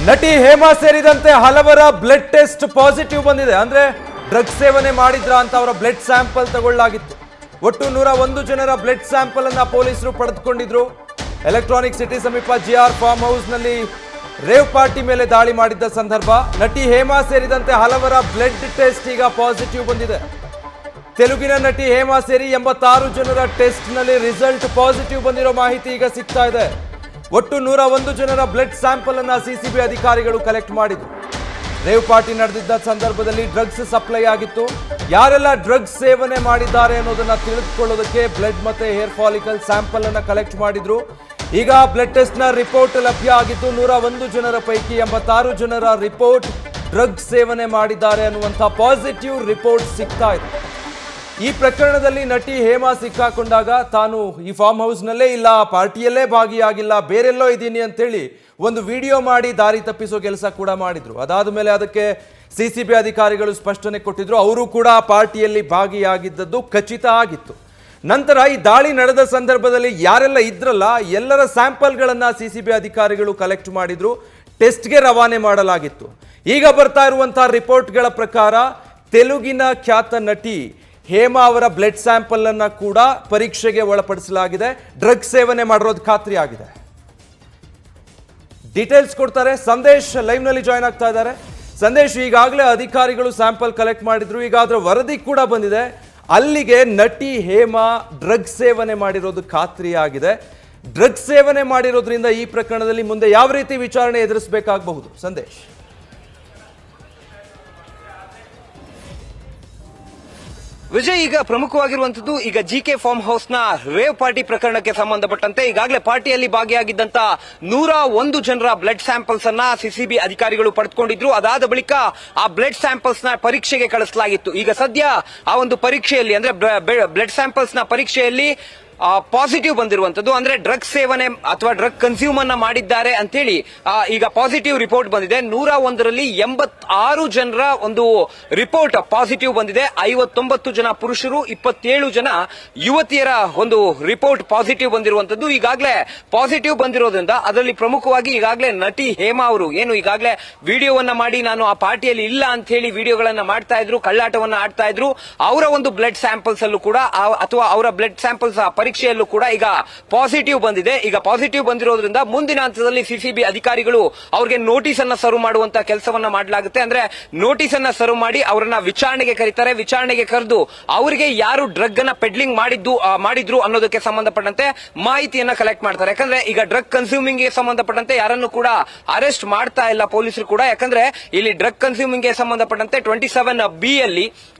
ನಟಿ ಹೇಮಾ ಸೇರಿದಂತೆ ಹಲವರ ಬ್ಲಡ್ ಟೆಸ್ಟ್ ಪಾಸಿಟಿವ್ ಬಂದಿದೆ. ಅಂದ್ರೆ ಡ್ರಗ್ಸ್ ಸೇವನೆ ಮಾಡಿದ್ರ ಅಂತ ಅವರ ಬ್ಲಡ್ ಸ್ಯಾಂಪಲ್ ತಗೊಳ್ಳಲಾಗಿತ್ತು. ಒಟ್ಟು 101 ಜನರ ಬ್ಲಡ್ ಸ್ಯಾಂಪಲ್ ಅನ್ನ ಪೊಲೀಸರು ಪಡೆದುಕೊಂಡಿದ್ರು. ಎಲೆಕ್ಟ್ರಾನಿಕ್ ಸಿಟಿ ಸಮೀಪ ಜಿಆರ್ ಫಾರ್ಮ್ ಹೌಸ್ ನಲ್ಲಿ ರೇವ್ ಪಾರ್ಟಿ ಮೇಲೆ ದಾಳಿ ಮಾಡಿದ್ದ ಸಂದರ್ಭ ನಟಿ ಹೇಮಾ ಸೇರಿದಂತೆ ಹಲವರ ಬ್ಲಡ್ ಟೆಸ್ಟ್ ಈಗ ಪಾಸಿಟಿವ್ ಬಂದಿದೆ. ತೆಲುಗಿನ ನಟಿ ಹೇಮಾ ಸೇರಿ 86 ಜನರ ಟೆಸ್ಟ್ ನಲ್ಲಿ ರಿಸಲ್ಟ್ ಪಾಸಿಟಿವ್ ಬಂದಿರೋ ಮಾಹಿತಿ ಈಗ ಸಿಗ್ತಾ ಇದೆ. ಒಟ್ಟು 101 ಜನರ ಬ್ಲಡ್ ಸ್ಯಾಂಪಲ್ ಅನ್ನ ಸಿಸಿಬಿ ಅಧಿಕಾರಿಗಳು ಕಲೆಕ್ಟ್ ಮಾಡಿದ್ರು. ರೇವ್ ಪಾರ್ಟಿ ನಡೆದಿದ್ದ ಸಂದರ್ಭದಲ್ಲಿ ಡ್ರಗ್ಸ್ ಸಪ್ಲೈ ಆಗಿತ್ತು. ಯಾರೆಲ್ಲ ಡ್ರಗ್ಸ್ ಸೇವನೆ ಮಾಡಿದ್ದಾರೆ ಅನ್ನೋದನ್ನ ತಿಳಿದುಕೊಳ್ಳೋದಕ್ಕೆ ಬ್ಲಡ್ ಮತ್ತೆ ಹೇರ್ ಫಾಲಿಕಲ್ ಸ್ಯಾಂಪಲ್ ಅನ್ನ ಕಲೆಕ್ಟ್ ಮಾಡಿದ್ರು. ಈಗ ಬ್ಲಡ್ ಟೆಸ್ಟ್ ನ ರಿಪೋರ್ಟ್ ಲಭ್ಯ ಆಗಿದ್ದು 101 ಜನರ ಪೈಕಿ 86 ಜನರ ರಿಪೋರ್ಟ್ ಡ್ರಗ್ಸ್ ಸೇವನೆ ಮಾಡಿದ್ದಾರೆ ಅನ್ನುವಂಥ ಪಾಸಿಟಿವ್ ರಿಪೋರ್ಟ್ ಸಿಗ್ತಾ ಇದೆ. ಈ ಪ್ರಕರಣದಲ್ಲಿ ನಟಿ ಹೇಮಾ ಸಿಕ್ಕಾಕೊಂಡಾಗ ತಾನು ಈ ಫಾರ್ಮ್ ಹೌಸ್ನಲ್ಲೇ ಇಲ್ಲ, ಪಾರ್ಟಿಯಲ್ಲೇ ಭಾಗಿಯಾಗಿಲ್ಲ, ಬೇರೆಲ್ಲೋ ಇದ್ದೀನಿ ಅಂತೇಳಿ ಒಂದು ವಿಡಿಯೋ ಮಾಡಿ ದಾರಿ ತಪ್ಪಿಸೋ ಕೆಲಸ ಕೂಡ ಮಾಡಿದ್ರು. ಅದಾದ ಮೇಲೆ ಅದಕ್ಕೆ ಸಿಸಿಬಿ ಅಧಿಕಾರಿಗಳು ಸ್ಪಷ್ಟನೆ ಕೊಟ್ಟಿದ್ರು. ಅವರು ಕೂಡ ಪಾರ್ಟಿಯಲ್ಲಿ ಭಾಗಿಯಾಗಿದ್ದದ್ದು ಖಚಿತ ಆಗಿತ್ತು. ನಂತರ ಈ ದಾಳಿ ನಡೆದ ಸಂದರ್ಭದಲ್ಲಿ ಯಾರೆಲ್ಲ ಇದ್ರಲ್ಲ ಎಲ್ಲರ ಸ್ಯಾಂಪಲ್ಗಳನ್ನು ಸಿಸಿಬಿ ಅಧಿಕಾರಿಗಳು ಕಲೆಕ್ಟ್ ಮಾಡಿದ್ರು. ಟೆಸ್ಟ್ಗೆ ರವಾನೆ ಮಾಡಲಾಗಿತ್ತು. ಈಗ ಬರ್ತಾ ಇರುವಂತಹ ರಿಪೋರ್ಟ್ಗಳ ಪ್ರಕಾರ ತೆಲುಗಿನ ಖ್ಯಾತ ನಟಿ ಹೇಮಾ ಅವರ ಬ್ಲಡ್ ಸ್ಯಾಂಪಲ್ ಅನ್ನ ಕೂಡ ಪರೀಕ್ಷೆಗೆ ಒಳಪಡಿಸಲಾಗಿದೆ. ಡ್ರಗ್ಸ್ ಸೇವನೆ ಮಾಡಿರೋದು ಖಾತ್ರಿ ಆಗಿದೆ. ಡೀಟೇಲ್ಸ್ ಕೊಡ್ತಾರೆ ಸಂದೇಶ್, ಲೈವ್ ನಲ್ಲಿ ಜಾಯ್ನ್ ಆಗ್ತಾ ಇದ್ದಾರೆ. ಸಂದೇಶ್, ಈಗಾಗಲೇ ಅಧಿಕಾರಿಗಳು ಸ್ಯಾಂಪಲ್ ಕಲೆಕ್ಟ್ ಮಾಡಿದ್ರು, ಈಗ ಅದರ ವರದಿ ಕೂಡ ಬಂದಿದೆ. ಅಲ್ಲಿಗೆ ನಟಿ ಹೇಮಾ ಡ್ರಗ್ಸ್ ಸೇವನೆ ಮಾಡಿರೋದು ಖಾತ್ರಿ ಆಗಿದೆ. ಡ್ರಗ್ಸ್ ಸೇವನೆ ಮಾಡಿರೋದ್ರಿಂದ ಈ ಪ್ರಕರಣದಲ್ಲಿ ಮುಂದೆ ಯಾವ ರೀತಿ ವಿಚಾರಣೆ ಎದುರಿಸಬೇಕಾಗಬಹುದು? ಸಂದೇಶ್. ವಿಜಯ್, ಈಗ ಪ್ರಮುಖವಾಗಿರುವಂತದ್ದು ಈಗ ಜಿಕೆ ಫಾರ್ಮ್ ಹೌಸ್ ನ ರೇವ್ ಪಾರ್ಟಿ ಪ್ರಕರಣಕ್ಕೆ ಸಂಬಂಧಪಟ್ಟಂತೆ ಈಗಾಗಲೇ ಪಾರ್ಟಿಯಲ್ಲಿ ಭಾಗಿಯಾಗಿದ್ದಂತ 101 ಜನರ ಬ್ಲಡ್ ಸ್ಯಾಂಪಲ್ಸ್ ಅನ್ನ ಸಿಸಿಬಿ ಅಧಿಕಾರಿಗಳು ಪಡೆದುಕೊಂಡಿದ್ರು. ಅದಾದ ಬಳಿಕ ಆ ಬ್ಲಡ್ ಸ್ಯಾಂಪಲ್ಸ್ ನ ಪರೀಕ್ಷೆಗೆ ಕಳಿಸಲಾಗಿತ್ತು. ಈಗ ಸದ್ಯ ಆ ಒಂದು ಪರೀಕ್ಷೆಯಲ್ಲಿ ಅಂದ್ರೆ ಬ್ಲಡ್ ಸ್ಯಾಂಪಲ್ಸ್ ನ ಪರೀಕ್ಷೆಯಲ್ಲಿ ಪಾಸಿಟಿವ್ ಬಂದಿರುವಂತದ್ದು, ಅಂದ್ರೆ ಡ್ರಗ್ ಸೇವನೆ ಅಥವಾ ಡ್ರಗ್ ಕನ್ಸ್ಯೂಮ್ ಅನ್ನ ಮಾಡಿದ್ದಾರೆ ಅಂತೇಳಿ ಈಗ ಪಾಸಿಟಿವ್ ರಿಪೋರ್ಟ್ ಬಂದಿದೆ. 101ರಲ್ಲಿ 86 ಜನರ ಒಂದು ರಿಪೋರ್ಟ್ ಪಾಸಿಟಿವ್ ಬಂದಿದೆ. 59 ಜನ ಪುರುಷರು, 27 ಜನ ಯುವತಿಯರ ಒಂದು ರಿಪೋರ್ಟ್ ಪಾಸಿಟಿವ್ ಬಂದಿರುವಂತದ್ದು. ಈಗಾಗಲೇ ಪಾಸಿಟಿವ್ ಬಂದಿರೋದ್ರಿಂದ ಅದರಲ್ಲಿ ಪ್ರಮುಖವಾಗಿ ಈಗಾಗಲೇ ನಟಿ ಹೇಮಾ ಅವರು ಏನು ಈಗಾಗಲೇ ವಿಡಿಯೋವನ್ನ ಮಾಡಿ ನಾನು ಆ ಪಾರ್ಟಿಯಲ್ಲಿ ಇಲ್ಲ ಅಂತ ಹೇಳಿ ವಿಡಿಯೋಗಳನ್ನ ಮಾಡ್ತಾ ಇದ್ರು, ಕಳ್ಳಾಟವನ್ನ ಆಡ್ತಾ ಇದ್ರು, ಅವರ ಒಂದು ಬ್ಲಡ್ ಸ್ಯಾಂಪಲ್ಸ್ ಅಲ್ಲೂ ಕೂಡ ಅಥವಾ ಅವರ ಬ್ಲಡ್ ಸ್ಯಾಂಪಲ್ಸ್ ಪರೀಕ್ಷೆಯಲ್ಲೂ ಕೂಡ ಈಗ ಪಾಸಿಟಿವ್ ಬಂದಿದೆ. ಈಗ ಪಾಸಿಟಿವ್ ಬಂದಿರೋದ್ರಿಂದ ಮುಂದಿನ ಹಂತದಲ್ಲಿ ಸಿಸಿಬಿ ಅಧಿಕಾರಿಗಳು ಅವರಿಗೆ ನೋಟಿಸ್ ಅನ್ನ ಸರ್ವ್ ಮಾಡುವಂತ ಕೆಲಸವನ್ನ ಮಾಡಲಾಗುತ್ತೆ. ಅಂದ್ರೆ ನೋಟಿಸ್ ಅನ್ನ ಸರ್ವ್ ಮಾಡಿ ಅವರನ್ನ ವಿಚಾರಣೆಗೆ ಕರೀತಾರೆ. ವಿಚಾರಣೆಗೆ ಕರೆದು ಅವರಿಗೆ ಯಾರು ಡ್ರಗ್ ಅನ್ನ ಪೆಡ್ಲಿಂಗ್ ಮಾಡಿದ್ರು ಅನ್ನೋದಕ್ಕೆ ಸಂಬಂಧಪಟ್ಟಂತೆ ಮಾಹಿತಿಯನ್ನ ಕಲೆಕ್ಟ್ ಮಾಡ್ತಾರೆ. ಯಾಕಂದ್ರೆ ಈಗ ಡ್ರಗ್ ಕನ್ಸ್ಯೂಮಿಂಗ್ ಗೆ ಸಂಬಂಧಪಟ್ಟಂತೆ ಯಾರನ್ನು ಕೂಡ ಅರೆಸ್ಟ್ ಮಾಡ್ತಾ ಇಲ್ಲ ಪೊಲೀಸರು ಕೂಡ. ಯಾಕಂದ್ರೆ ಇಲ್ಲಿ ಡ್ರಗ್ ಕನ್ಸ್ಯೂಮಿಂಗ್ ಗೆ ಸಂಬಂಧಪಟ್ಟಂತೆ 27B ಯಲ್ಲಿ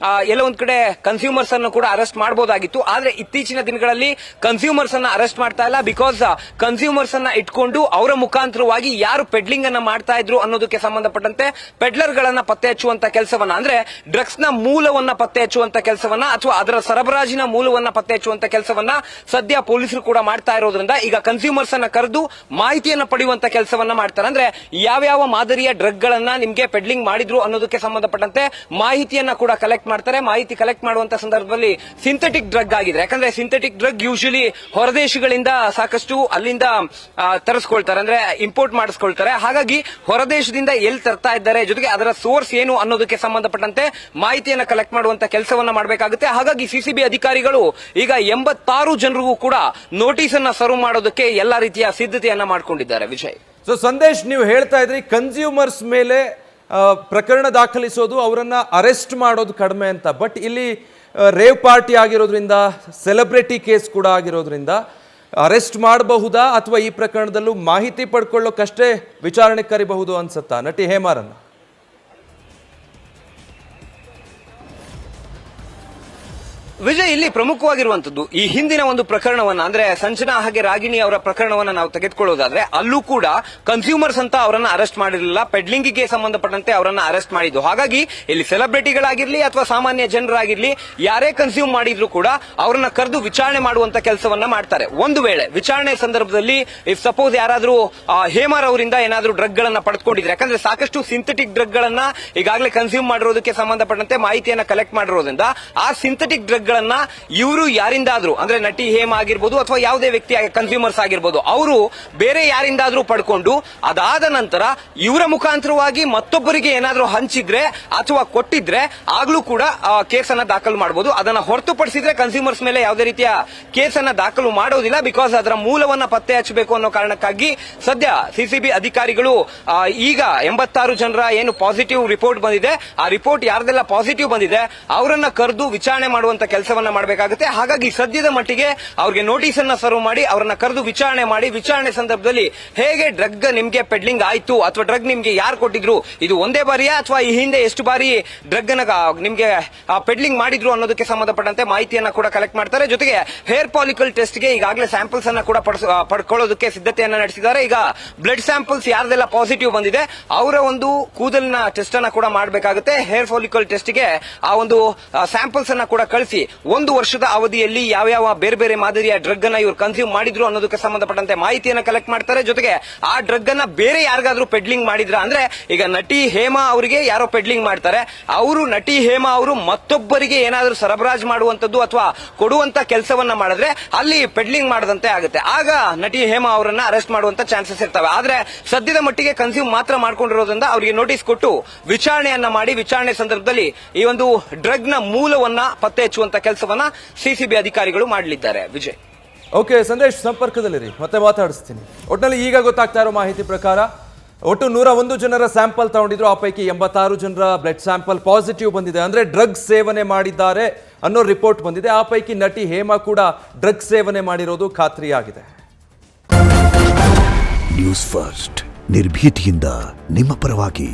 ಎಲ್ಲ ಒಂದ್ ಕಡೆ ಕನ್ಸ್ಯೂಮರ್ಸ್ ಅನ್ನು ಕೂಡ ಅರೆಸ್ಟ್ ಮಾಡಬಹುದಾಗಿತ್ತು. ಆದ್ರೆ ಇತ್ತೀಚಿನ ದಿನಗಳಲ್ಲಿ ಕನ್ಸ್ಯೂಮರ್ಸ್ ಅನ್ನ ಅರೆಸ್ಟ್ ಮಾಡ್ತಾ ಇಲ್ಲ. ಬಿಕಾಸ್ ಕನ್ಸ್ಯೂಮರ್ಸ್ ಅನ್ನ ಇಟ್ಕೊಂಡು ಅವರ ಮುಖಾಂತರವಾಗಿ ಯಾರು ಪೆಡ್ಲಿಂಗ್ ಅನ್ನ ಮಾಡ್ತಾ ಇದ್ರು ಅನ್ನೋದಕ್ಕೆ ಸಂಬಂಧಪಟ್ಟಂತೆ ಪೆಡ್ಲರ್ ಗಳನ್ನ ಪತ್ತೆ ಹಚ್ಚುವಂತ ಕೆಲಸವನ್ನ, ಅಂದ್ರೆ ಡ್ರಗ್ಸ್ ನ ಮೂಲವನ್ನ ಪತ್ತೆ ಹಚ್ಚುವಂತ ಕೆಲಸವನ್ನ ಅಥವಾ ಅದರ ಸರಬರಾಜಿನ ಮೂಲವನ್ನ ಪತ್ತೆ ಹಚ್ಚುವಂತ ಕೆಲಸವನ್ನ ಸದ್ಯ ಪೊಲೀಸರು ಕೂಡ ಮಾಡ್ತಾ ಇರೋದ್ರಿಂದ ಈಗ ಕನ್ಸ್ಯೂಮರ್ಸ್ ಅನ್ನ ಕರೆದು ಮಾಹಿತಿಯನ್ನ ಪಡೆಯುವಂತ ಕೆಲಸವನ್ನ ಮಾಡ್ತಾರೆ. ಅಂದ್ರೆ ಯಾವ್ಯಾವ ಮಾದರಿಯ ಡ್ರಗ್ ಗಳನ್ನ ನಿಮ್ಗೆ ಪೆಡ್ಲಿಂಗ್ ಮಾಡಿದ್ರು ಅನ್ನೋದಕ್ಕೆ ಸಂಬಂಧಪಟ್ಟಂತೆ ಮಾಹಿತಿಯನ್ನ ಕೂಡ ಕಲೆಕ್ಟ್ ಮಾಡ್ತಾರೆ. ಮಾಹಿತಿ ಕಲೆಕ್ಟ್ ಮಾಡುವಂತ ಸಂದರ್ಭದಲ್ಲಿ ಸಿಂಥೆಟಿಕ್ ಡ್ರಗ್ ಆಗಿದೆ. ಯಾಕಂದ್ರೆ ಸಿಂಥೆಟಿಕ್ ಡ್ರಗ್ ಯೂಶಲಿ ಹೊರದೇಶಗಳಿಂದ ಸಾಕಷ್ಟು ಅಲ್ಲಿಂದ ತರಿಸ್ಕೊಳ್ತಾರೆ, ಅಂದ್ರೆ ಇಂಪೋರ್ಟ್ ಮಾಡಿಸ್ಕೊಳ್ತಾರೆ. ಹಾಗಾಗಿ ಹೊರದೇಶದಿಂದ ಎಲ್ಲಿ ತರ್ತಾ ಇದ್ದಾರೆ, ಜೊತೆಗೆ ಅದರ ಸೋರ್ಸ್ ಏನು ಅನ್ನೋದಕ್ಕೆ ಸಂಬಂಧಪಟ್ಟಂತೆ ಮಾಹಿತಿಯನ್ನ ಕಲೆಕ್ಟ್ ಮಾಡುವಂತ ಕೆಲಸವನ್ನ ಮಾಡಬೇಕಾಗುತ್ತೆ. ಹಾಗಾಗಿ ಸಿಸಿಬಿ ಅಧಿಕಾರಿಗಳು ಈಗ 86 ಜನರಿಗೂ ಕೂಡ ನೋಟಿಸ್ ಅನ್ನ ಸರ್ವ್ ಮಾಡೋದಕ್ಕೆ ಎಲ್ಲಾ ರೀತಿಯ ಸಿದ್ಧತೆಯನ್ನ ಮಾಡಿಕೊಂಡಿದ್ದಾರೆ. ವಿಜಯ್, ಸೊ ಸಂದೇಶ್, ನೀವು ಹೇಳ್ತಾ ಇದ್ರಿ ಕನ್ಸ್ಯೂಮರ್ಸ್ ಮೇಲೆ ಪ್ರಕರಣ ದಾಖಲಿಸೋದು, ಅವರನ್ನ ಅರೆಸ್ಟ್ ಮಾಡೋದು ಕಡಿಮೆ ಅಂತ. ಬಟ್ ಇಲ್ಲಿ ರೇವ್ ಪಾರ್ಟಿ ಆಗಿರೋದ್ರಿಂದ, ಸೆಲೆಬ್ರಿಟಿ ಕೇಸ್ ಕೂಡ ಆಗಿರೋದ್ರಿಂದ ಅರೆಸ್ಟ್ ಮಾಡಬಹುದಾ ಅಥವಾ ಈ ಪ್ರಕರಣದಲ್ಲೂ ಮಾಹಿತಿ ಪಡ್ಕೊಳ್ಳೋಕಷ್ಟೇ ವಿಚಾರಣೆ ಕರಿಬಹುದು ಅನ್ಸುತ್ತಾ ನಟಿ ಹೇಮಾರನ್ನ? ವಿಜಯ್, ಇಲ್ಲಿ ಪ್ರಮುಖವಾಗಿರುವಂತದ್ದು ಈ ಹಿಂದಿನ ಒಂದು ಪ್ರಕರಣವನ್ನ, ಅಂದ್ರೆ ಸಂಜನಾ ಹಾಗೆ ರಾಗಿಣಿ ಅವರ ಪ್ರಕರಣವನ್ನ ನಾವು ತೆಗೆದುಕೊಳ್ಳೋದಾದ್ರೆ ಅಲ್ಲೂ ಕೂಡ ಕನ್ಸ್ಯೂಮರ್ಸ್ ಅಂತ ಅವರನ್ನ ಅರೆಸ್ಟ್ ಮಾಡಿರಲಿಲ್ಲ, ಪೆಡ್ಲಿಂಗ್ಗೆ ಸಂಬಂಧಪಟ್ಟಂತೆ ಅವರನ್ನ ಅರೆಸ್ಟ್ ಮಾಡಿದ್ದು. ಹಾಗಾಗಿ ಇಲ್ಲಿ ಸೆಲೆಬ್ರಿಟಿಗಳಾಗಿರ್ಲಿ ಅಥವಾ ಸಾಮಾನ್ಯ ಜನರಾಗಿರ್ಲಿ ಯಾರೇ ಕನ್ಸ್ಯೂಮ್ ಮಾಡಿದ್ರು ಕೂಡ ಅವರನ್ನ ಕರೆದು ವಿಚಾರಣೆ ಮಾಡುವಂತ ಕೆಲಸವನ್ನ ಮಾಡ್ತಾರೆ. ಒಂದು ವೇಳೆ ವಿಚಾರಣೆ ಸಂದರ್ಭದಲ್ಲಿ ಇಫ್ ಸಪೋಸ್ ಯಾರಾದ್ರೂ ಹೇಮಾರ್ ಅವರಿಂದ ಏನಾದ್ರೂ ಡ್ರಗ್ ಗಳನ್ನ ಪಡೆದುಕೊಂಡಿದ್ರೆ, ಯಾಕಂದ್ರೆ ಸಾಕಷ್ಟು ಸಿಂಥೆಟಿಕ್ ಡ್ರಗ್ ಗಳನ್ನ ಈಗಾಗಲೇ ಕನ್ಸ್ಯೂಮ್ ಮಾಡಿರೋದಕ್ಕೆ ಸಂಬಂಧಪಟ್ಟಂತೆ ಮಾಹಿತಿಯನ್ನ ಕಲೆಕ್ಟ್ ಮಾಡಿರೋದ್ರಿಂದ ಆ ಸಿಂಥೆಟಿಕ್ ಡ್ರಗ್ ಗಳನ್ನ ಇವರು ಯಾರಿಂದಾದ್ರೂ ಅಂದ್ರೆ ನಟಿ ಹೇಮ ಆಗಿರ್ಬೋದು ಅಥವಾ ಯಾವುದೇ ವ್ಯಕ್ತಿ ಕನ್ಸ್ಯೂಮರ್ಸ್ ಆಗಿರ್ಬೋದು ಅವರು ಬೇರೆ ಯಾರಿಂದಾದ್ರೂ ಪಡ್ಕೊಂಡು ಅದಾದ ನಂತರ ಇವರ ಮುಖಾಂತರವಾಗಿ ಮತ್ತೊಬ್ಬರಿಗೆ ಏನಾದ್ರೂ ಹಂಚಿದ್ರೆ ಅಥವಾ ಕೊಟ್ಟಿದ್ರೆ ಆಗ್ಲೂ ಕೂಡ ಕೇಸನ್ನ ದಾಖಲು ಮಾಡಬಹುದು. ಅದನ್ನ ಹೊರತುಪಡಿಸಿದ್ರೆ ಕನ್ಸ್ಯೂಮರ್ಸ್ ಮೇಲೆ ಯಾವುದೇ ರೀತಿಯ ಕೇಸನ್ನ ದಾಖಲು ಮಾಡೋದಿಲ್ಲ. ಬಿಕಾಸ್ ಅದರ ಮೂಲವನ್ನ ಪತ್ತೆ ಹಚ್ಚಬೇಕು ಅನ್ನೋ ಕಾರಣಕ್ಕಾಗಿ ಸದ್ಯ ಸಿಸಿಬಿ ಅಧಿಕಾರಿಗಳು ಈಗ 86 ಜನರ ಏನು ಪಾಸಿಟಿವ್ ರಿಪೋರ್ಟ್ ಬಂದಿದೆ, ಆ ರಿಪೋರ್ಟ್ ಯಾರ್ದೆಲ್ಲ ಪಾಸಿಟಿವ್ ಬಂದಿದೆ ಅವರನ್ನ ಕರೆದು ವಿಚಾರಣೆ ಮಾಡುವಂತ ಕೆಲಸವನ್ನ ಮಾಡಬೇಕಾಗುತ್ತೆ. ಹಾಗಾಗಿ ಸದ್ಯದ ಮಟ್ಟಿಗೆ ಅವ್ರಿಗೆ ನೋಟಿಸ್ ಅನ್ನ ಸರ್ವ್ ಮಾಡಿ ಅವರನ್ನ ಕರೆದು ವಿಚಾರಣೆ ಮಾಡಿ, ವಿಚಾರಣೆ ಸಂದರ್ಭದಲ್ಲಿ ಹೇಗೆ ಡ್ರಗ್ ನಿಮ್ಗೆ ಪೆಡ್ಲಿಂಗ್ ಆಯ್ತು ಅಥವಾ ಡ್ರಗ್ ನಿಮ್ಗೆ ಯಾರು ಕೊಟ್ಟಿದ್ರು, ಇದು ಒಂದೇ ಬಾರಿಯಾ ಅಥವಾ ಈ ಹಿಂದೆ ಎಷ್ಟು ಬಾರಿ ಡ್ರಗ್ ಅನ್ನ ನಿಮ್ಗೆ ಪೆಡ್ಲಿಂಗ್ ಮಾಡಿದ್ರು ಅನ್ನೋದಕ್ಕೆ ಸಂಬಂಧಪಟ್ಟಂತೆ ಮಾಹಿತಿಯನ್ನ ಕೂಡ ಕಲೆಕ್ಟ್ ಮಾಡ್ತಾರೆ. ಜೊತೆಗೆ ಹೇರ್ ಫಾಲಿಕಲ್ ಟೆಸ್ಟ್ ಗೆ ಈಗಾಗಲೇ ಸ್ಯಾಂಪಲ್ಸ್ ಅನ್ನ ಕೂಡ ಪಡ್ಕೊಳ್ಳೋದಕ್ಕೆ ಸಿದ್ಧತೆಯನ್ನ ನಡೆಸಿದ್ದಾರೆ. ಈಗ ಬ್ಲಡ್ ಸ್ಯಾಂಪಲ್ಸ್ ಯಾರ್ದೆಲ್ಲ ಪಾಸಿಟಿವ್ ಬಂದಿದೆ ಅವರ ಒಂದು ಕೂದಲಿನ ಟೆಸ್ಟ್ ಅನ್ನ ಕೂಡ ಮಾಡಬೇಕಾಗುತ್ತೆ. ಹೇರ್ ಫಾಲಿಕಲ್ ಟೆಸ್ಟ್ ಗೆ ಆ ಒಂದು ಸ್ಯಾಂಪಲ್ಸ್ ಅನ್ನ ಕೂಡ ಕಳಿಸಿ 1 ವರ್ಷದ ಅವಧಿಯಲ್ಲಿ ಯಾವ್ಯಾವ ಬೇರೆ ಬೇರೆ ಮಾದರಿಯ ಡ್ರಗ್ ಅನ್ನ ಇವರು ಕನ್ಸ್ಯೂಮ್ ಮಾಡಿದ್ರು ಅನ್ನೋದಕ್ಕೆ ಸಂಬಂಧಪಟ್ಟಂತೆ ಮಾಹಿತಿಯನ್ನ ಕಲೆಕ್ಟ್ ಮಾಡ್ತಾರೆ. ಜೊತೆಗೆ ಆ ಡ್ರಗ್ ಅನ್ನ ಬೇರೆ ಯಾರಿಗಾದ್ರೂ ಪೆಡ್ಲಿಂಗ್ ಮಾಡಿದ್ರ ಅಂದ್ರೆ ಈಗ ನಟಿ ಹೇಮಾ ಅವರಿಗೆ ಯಾರೋ ಪೆಡ್ಲಿಂಗ್ ಮಾಡ್ತಾರೆ, ಅವರು ನಟಿ ಹೇಮಾ ಅವರು ಮತ್ತೊಬ್ಬರಿಗೆ ಏನಾದ್ರೂ ಸರಬರಾಜು ಮಾಡುವಂತದ್ದು ಅಥವಾ ಕೊಡುವಂತ ಕೆಲಸವನ್ನ ಮಾಡಿದ್ರೆ ಅಲ್ಲಿ ಪೆಡ್ಲಿಂಗ್ ಮಾಡದಂತೆ ಆಗುತ್ತೆ. ಆಗ ನಟಿ ಹೇಮಾ ಅವರನ್ನ ಅರೆಸ್ಟ್ ಮಾಡುವಂತ ಚಾನ್ಸಸ್ ಇರ್ತವೆ. ಆದ್ರೆ ಸದ್ಯದ ಮಟ್ಟಿಗೆ ಕನ್ಸ್ಯೂಮ್ ಮಾತ್ರ ಮಾಡ್ಕೊಂಡಿರೋದ್ರಿಂದ ಅವರಿಗೆ ನೋಟಿಸ್ ಕೊಟ್ಟು ವಿಚಾರಣೆಯನ್ನ ಮಾಡಿ, ವಿಚಾರಣೆ ಸಂದರ್ಭದಲ್ಲಿ ಈ ಒಂದು ಡ್ರಗ್ ನ ಮೂಲವನ್ನ ಪತ್ತೆ ಹಚ್ಚುವಂತ ಕೆಲಸವನ್ನ ಸಿಸಿಬಿ ಅಧಿಕಾರಿಗಳು ಮಾಡಲಿದ್ದಾರೆ. ವಿಜಯ್, ಓಕೆ ಸಂದೇಶ್, ಸಂಪರ್ಕದಲ್ಲಿರಿ, ಮತ್ತೆ ಮಾತಾಡಿಸ್ತೀನಿ. ಒಟ್ಟಿನಲ್ಲಿ ಈಗ ಗೊತ್ತಾಗ್ತಾ ಇರೋ ಮಾಹಿತಿ ಪ್ರಕಾರ ಒಟ್ಟು 101 ಜನರ ಸ್ಯಾಂಪಲ್ ತಗೊಂಡಿದ್ರು. ಆ ಪೈಕಿ 86 ಜನರ ಬ್ಲಡ್ ಸ್ಯಾಂಪಲ್ ಪಾಸಿಟಿವ್ ಬಂದಿದೆ. ಅಂದ್ರೆ ಡ್ರಗ್ ಸೇವನೆ ಮಾಡಿದ್ದಾರೆ ಅನ್ನೋ ರಿಪೋರ್ಟ್ ಬಂದಿದೆ. ಆ ಪೈಕಿ ನಟಿ ಹೇಮಾ ಕೂಡ ಡ್ರಗ್ ಸೇವನೆ ಮಾಡಿರೋದು ಖಾತ್ರಿಯಾಗಿದೆ. ನ್ಯೂಸ್ ಫಸ್ಟ್ ನಿರ್ಭೀತಿಯಿಂದ ನಿಮ್ಮ ಪರವಾಗಿ.